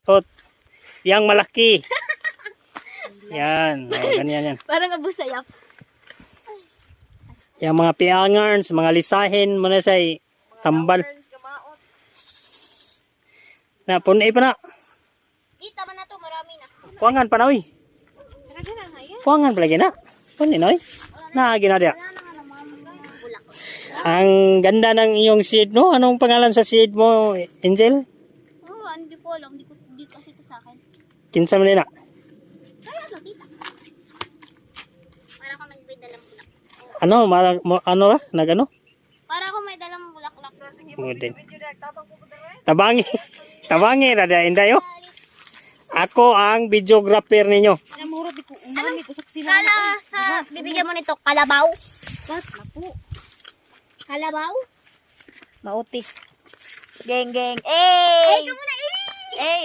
buntot. Yang malaki. Yan. O, ganyan yan. Parang abusayap. Yang mga piangarns, mga lisahin mo na sa tambal. Na, punay pa na. Kita man na to, marami na. Kuwangan pa na, uy. Kuwangan pa lagi na. Punay na, uy. Naagi na dia. Wala na nga naman bulak. Ang ganda ng iyong seed, no? Anong pangalan sa seed mo, Angel? Oh, hindi ko alam. Hindi kasi ito sa akin. Kinsa man na. Kaya ano, tita? Para ako nagbay dalang bulak. Ano, ano ba? Nagano? Para ako may dalang bulaklak. Good. Tabangi. Tabangi, Rada Inday, oh. Ako ang videographer ninyo. Kala sa bibigyan mo nito, kalabaw. What? Kalabaw? Mauti. Geng, geng. Eh! Ay, ka muna, eh! Eh, eh!